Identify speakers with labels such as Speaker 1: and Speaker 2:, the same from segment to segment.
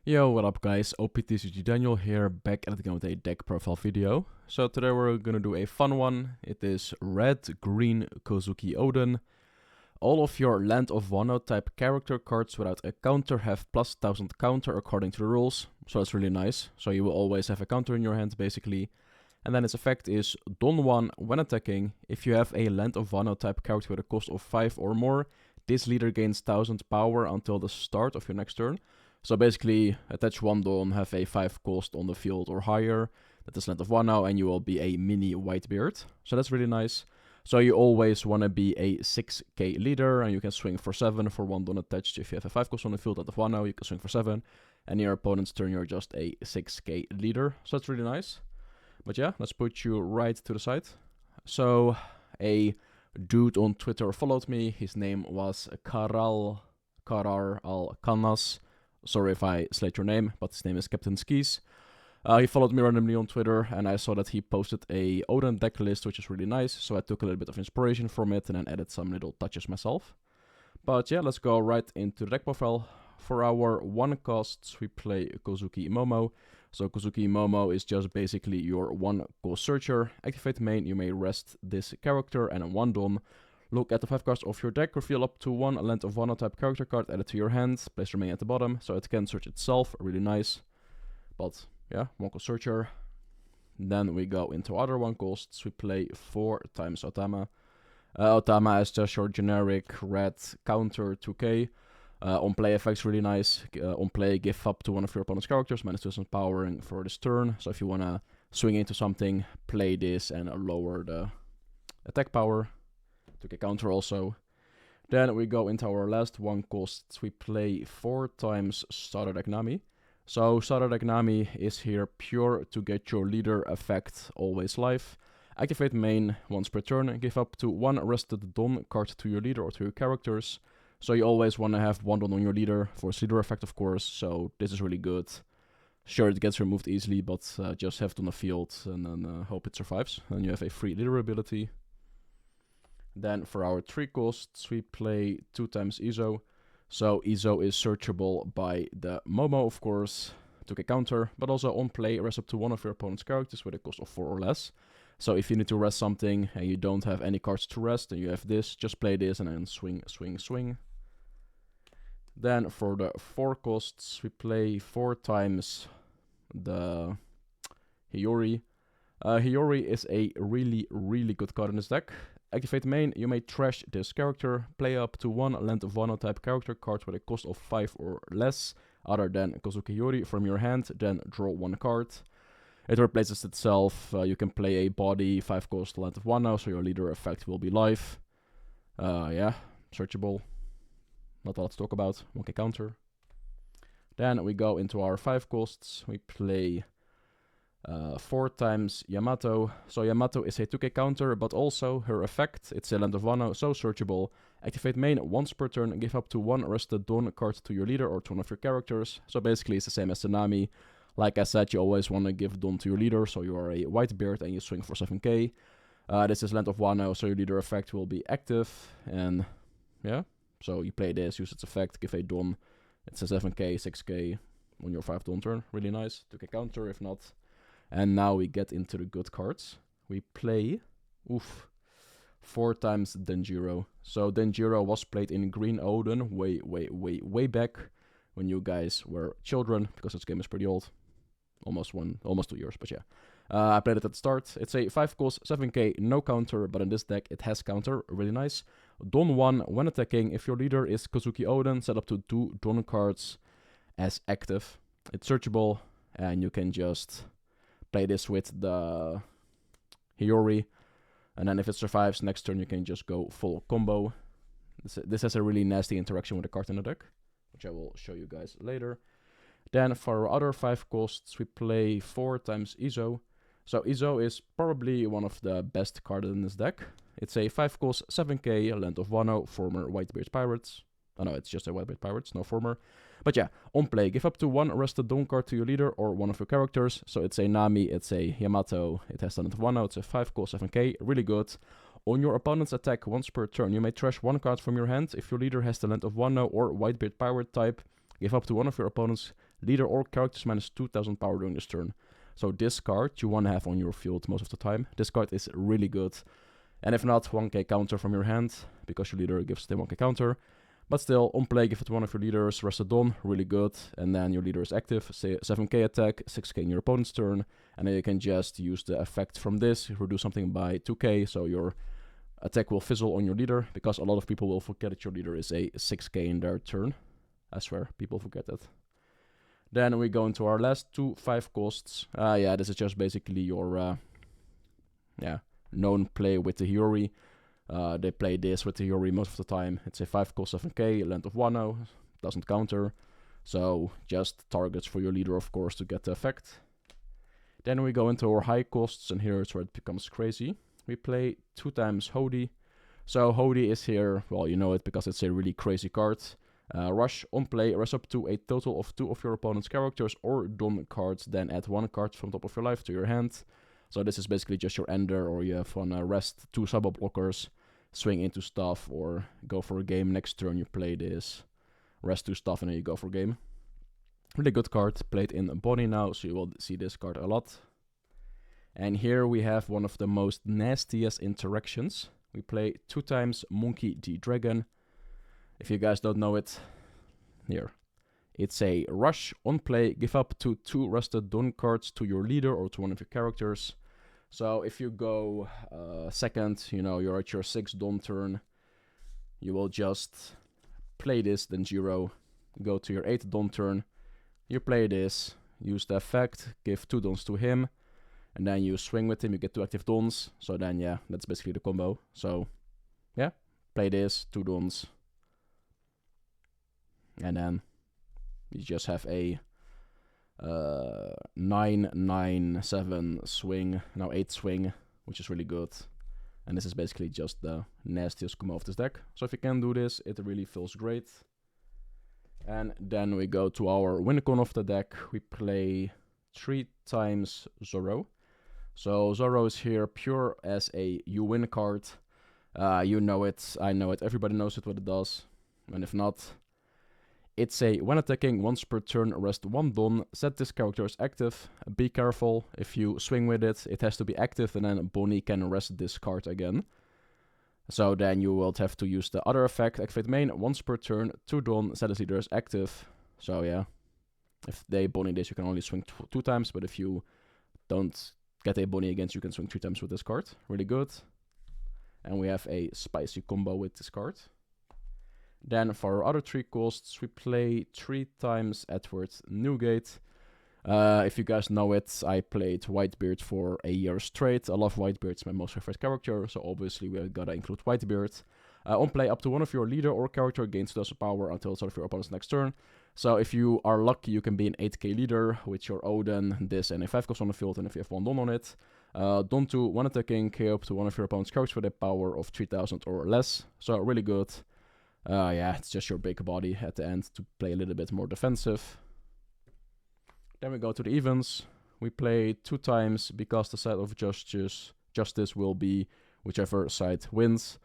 Speaker 1: Yo, what up guys, OPTCG Daniel here, back at it again with a deck profile video. So today we're gonna do a fun one. It is Red Green Oden. All of your Land of Wano type character cards without a counter have plus 1000 counter according to the rules, so that's really nice. So you will always have a counter in your hand basically. And then its effect is Don 1 when attacking. If you have a Land of Wano type character with a cost of 5 or more, this leader gains 1000 power until the start of your next turn. So basically, attach one Dawn, have a 5 cost on the field or higher. That is Land of Wano, and you will be a mini Whitebeard. So that's really nice. So you always want to be a 6k leader, and you can swing for 7 for one Dawn attached. If you have a 5 cost on the field Land of Wano, you can swing for 7. And your opponent's turn, you're just a 6k leader. So that's really nice. But yeah, let's put you right to the side. So a dude on Twitter followed me. His name was Karar Al-Kanas. Sorry if I slayed your name, but his name is Captain Skis. He followed me randomly on Twitter, and I saw that he posted a Oden deck list, which is really nice, so I took a little bit of inspiration from it and then added some little touches myself. But yeah, let's go right into the deck profile. For our 1 costs, we play Kozuki Momo. So Kozuki Momo is just basically your 1 cost searcher. Activate main, you may rest this character and 1 Dawn. Look at the 5 cards of your deck, reveal up to 1 Land of Wano type character card, add it to your hand, place remaining at the bottom, so it can search itself, really nice. But yeah, 1 cost searcher. Then we go into other 1 costs, we play 4 times Otama. Otama is just your generic red counter 2k. On play effects really nice. On play, give up to 1 of your opponent's characters, minus 2,000 powering for this turn. So if you wanna swing into something, play this and lower the attack power. Took a counter also. Then we go into our last 1 costs. We play 4 times Starter Deck Nami. So Starter Deck Nami is here pure to get your leader effect always live. Activate main once per turn. Give up to 1 rested Dawn card to your leader or to your characters. So you always want to have 1 Dawn on your leader for its leader effect, of course. So this is really good. Sure, it gets removed easily, but just have it on the field and then hope it survives. And you have a free leader ability. Then for our 3 costs, we play 2 times Izo. So Izo is searchable by the Momo, of course. Took a counter, but also on play, rest up to 1 of your opponent's characters with a cost of 4 or less. So if you need to rest something and you don't have any cards to rest, and you have this, just play this and then swing, swing, swing. Then for the 4 costs, we play 4 times the Hiyori. Hiyori is a really, really good card in this deck. Activate main, you may trash this character, play up to 1 Land of Wano type character card with a cost of 5 or less, other than Kozuki Hiyori from your hand, then draw 1 card. It replaces itself, you can play a body 5 cost Land of Wano, so your leader effect will be live. Yeah, searchable. Not a lot to talk about, 1k counter. Then we go into our 5 costs, we play 4 times Yamato. So Yamato is a 2k counter, but also her effect, it's a Land of Wano, so searchable. Activate main once per turn and give up to 1 rested Dawn card to your leader or to 1 of your characters. So basically it's the same as Tsunami. Like I said, you always want to give Dawn to your leader, so you are a Whitebeard and you swing for 7k. This is Land of Wano, so your leader effect will be active, and yeah. So you play this, use its effect, give a Dawn. It's a 7k, 6k on your 5 Dawn turn, really nice. 2k counter if not. And now we get into the good cards. We play 4 times Denjiro. So Denjiro was played in Green Oden way back when you guys were children, because this game is pretty old. Almost 2 years, but yeah. I played it at the start. It's a 5 cost, 7k, no counter, but in this deck it has counter, really nice. Dawn 1, when attacking, if your leader is Kozuki Oden, set up to 2 Dawn cards as active. It's searchable, and you can just play this with the Hiyori, and then if it survives next turn you can just go full combo. This has a really nasty interaction with the card in the deck, which I will show you guys later. Then for our other 5 costs, we play 4 times Izo. So Izo is probably one of the best cards in this deck. It's a 5 cost, 7k, Land of Wano, former Whitebeard Pirates. Oh no, it's just a Whitebeard Pirates, no former. But yeah, on play, give up to 1 rested Dawn card to your leader or 1 of your characters. So it's a Nami, it's a Yamato, it has Land of Wano, it's a 5 cost, 7k, really good. On your opponent's attack once per turn, you may trash 1 card from your hand. If your leader has the Land of Wano or Whitebeard Pirate type, give up to 1 of your opponent's Leader or characters minus 2000 power during this turn. So this card you want to have on your field most of the time. This card is really good. And if not, 1k counter from your hand, because your leader gives the 1k counter. But still, on play, give it to one of your leaders, rest it on, really good. And then your leader is active, say 7k attack, 6k in your opponent's turn. And then you can just use the effect from this, reduce something by 2k, so your attack will fizzle on your leader, because a lot of people will forget that your leader is a 6k in their turn. I swear, people forget that. Then we go into our last 2 5 costs. Yeah, this is just basically your known play with the Hiyori. They play this with the Hiyori most of the time. It's a 5 cost 7k, land of 1-0, doesn't counter. So just targets for your leader, of course, to get the effect. Then we go into our high costs, and here is where it becomes crazy. We play 2 times Hody. So Hody is here, well, you know it because it's a really crazy card. Rush, on play, rest up to a total of 2 of your opponent's characters or Don cards, then add 1 card from top of your life to your hand. So this is basically just your ender, or you have on rest 2 sub blockers, swing into stuff, or go for a game. Next turn you play this, rest 2 stuff, and then you go for a game. Really good card, played in Bonnie now, so you will see this card a lot. And here we have one of the most nastiest interactions. We play 2 times Monkey the Dragon. If you guys don't know it, here. It's a rush, on play, give up to 2 rested Don cards to your leader or to one of your characters. So if you go second, you know, you're at your 6th Don turn, you will just play this, then 0, go to your 8th Don turn, you play this, use the effect, give 2 Dons to him, and then you swing with him, you get 2 active Dons, so then yeah, that's basically the combo. So yeah, play this, 2 Dons, and then you just have a 9-9-7 swing, now 8 swing, which is really good. And this is basically just the nastiest combo of this deck. So if you can do this, it really feels great. And then we go to our win con of the deck. We play 3 times Zoro. So Zoro is here pure as a you win card. You know it, I know it, everybody knows it what it does. And if not, it's a when attacking once per turn, rest 1 Don, set this character as active. Be careful, if you swing with it, it has to be active, and then Bonnie can rest this card again. So then you will have to use the other effect, activate main, once per turn, 2 Don, set this leader as active. So yeah, if they Bonnie this, you can only swing 2 times, but if you don't get a Bonnie against, you can swing 3 times with this card. Really good. And we have a spicy combo with this card. Then for our other 3 costs, we play 3 times Edward Newgate. If you guys know it, I played Whitebeard for a year straight. I love Whitebeard, it's my most favorite character, so obviously we gotta include Whitebeard. On play, up to one of your leader or character gains 2,000 power until the start of your opponent's next turn. So if you are lucky, you can be an 8k leader with your Oden, this, and a 5 cost on the field, and if you have 1 Don on it. Don 2, 1 attacking, KO up to one of your opponent's characters with a power of 3,000 or less. So really good. Yeah, it's just your big body at the end to play a little bit more defensive. Then we go to the evens. We play 2 times because the side of justice will be whichever side wins.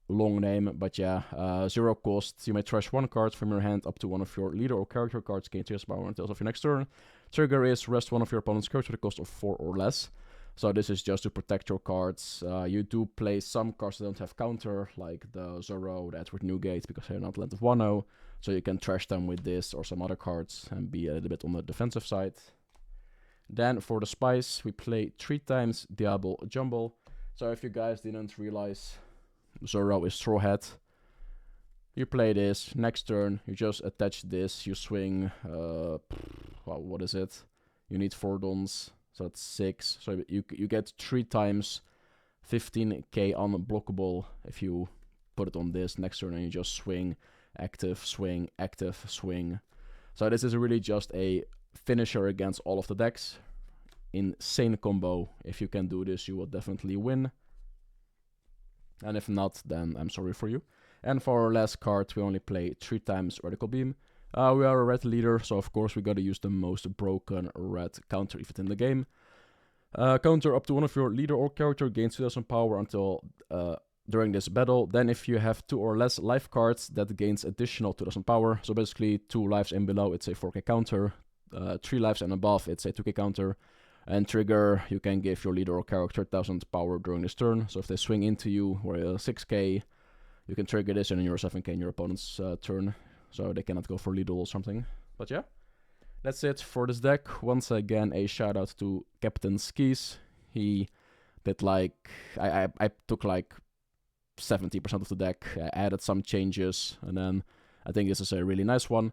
Speaker 1: Long name, but yeah, 0 cost. You may trash 1 card from your hand up to one of your leader or character cards, gain 2 power until the end of your next turn. Trigger is rest one of your opponent's cards with a cost of 4 or less. So this is just to protect your cards. You do play some cards that don't have counter, like the Zoro, the Edward Newgate, because they're not land of 1-0. So you can trash them with this or some other cards and be a little bit on the defensive side. Then for the spice, we play 3 times Diablo Jumble. So if you guys didn't realize, Zoro is Straw Hat. You play this, next turn, you just attach this, you swing, well, what is it? You need 4 Dons. So that's 6. So you get 3 times 15k unblockable if you put it on this next turn and you just swing, active, swing, active, swing. So this is really just a finisher against all of the decks. Insane combo. If you can do this, you will definitely win. And if not, then I'm sorry for you. And for our last card, we only play 3 times Radical Beam. We are a red leader, so of course we gotta use the most broken red counter effect in the game. Counter up to one of your leader or character gains 2,000 power until during this battle. Then if you have 2 or less life cards, that gains additional 2000 power. So basically 2 lives and below, it's a 4k counter. 3 lives and above, it's a 2k counter. And trigger, you can give your leader or character 1000 power during this turn. So if they swing into you, or 6k, you can trigger this and then you're 7k in your opponent's turn. So they cannot go for lethal or something. But yeah, that's it for this deck. Once again, a shout out to Captain Skis. He did like, I took like 70% of the deck, I added some changes, and then I think this is a really nice one.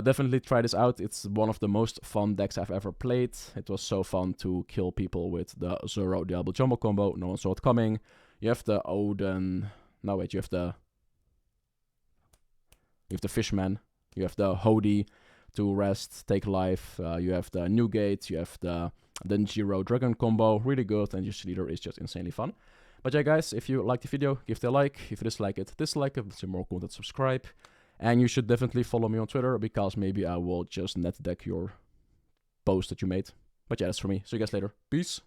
Speaker 1: Definitely try this out. It's one of the most fun decks I've ever played. It was so fun to kill people with the Zoro Diablo Jumbo combo. No one saw it coming. You have the Oden. No wait, you have the Fishman. You have the Hody to rest, take life. You have the Newgate. You have the Denjiro Dragon combo. Really good, and your leader is just insanely fun. But yeah, guys, if you liked the video, give it a like. If you dislike it, dislike it. If you more content, subscribe. And you should definitely follow me on Twitter, because maybe I will just net deck your post that you made. But yeah, that's for me. See you guys later. Peace.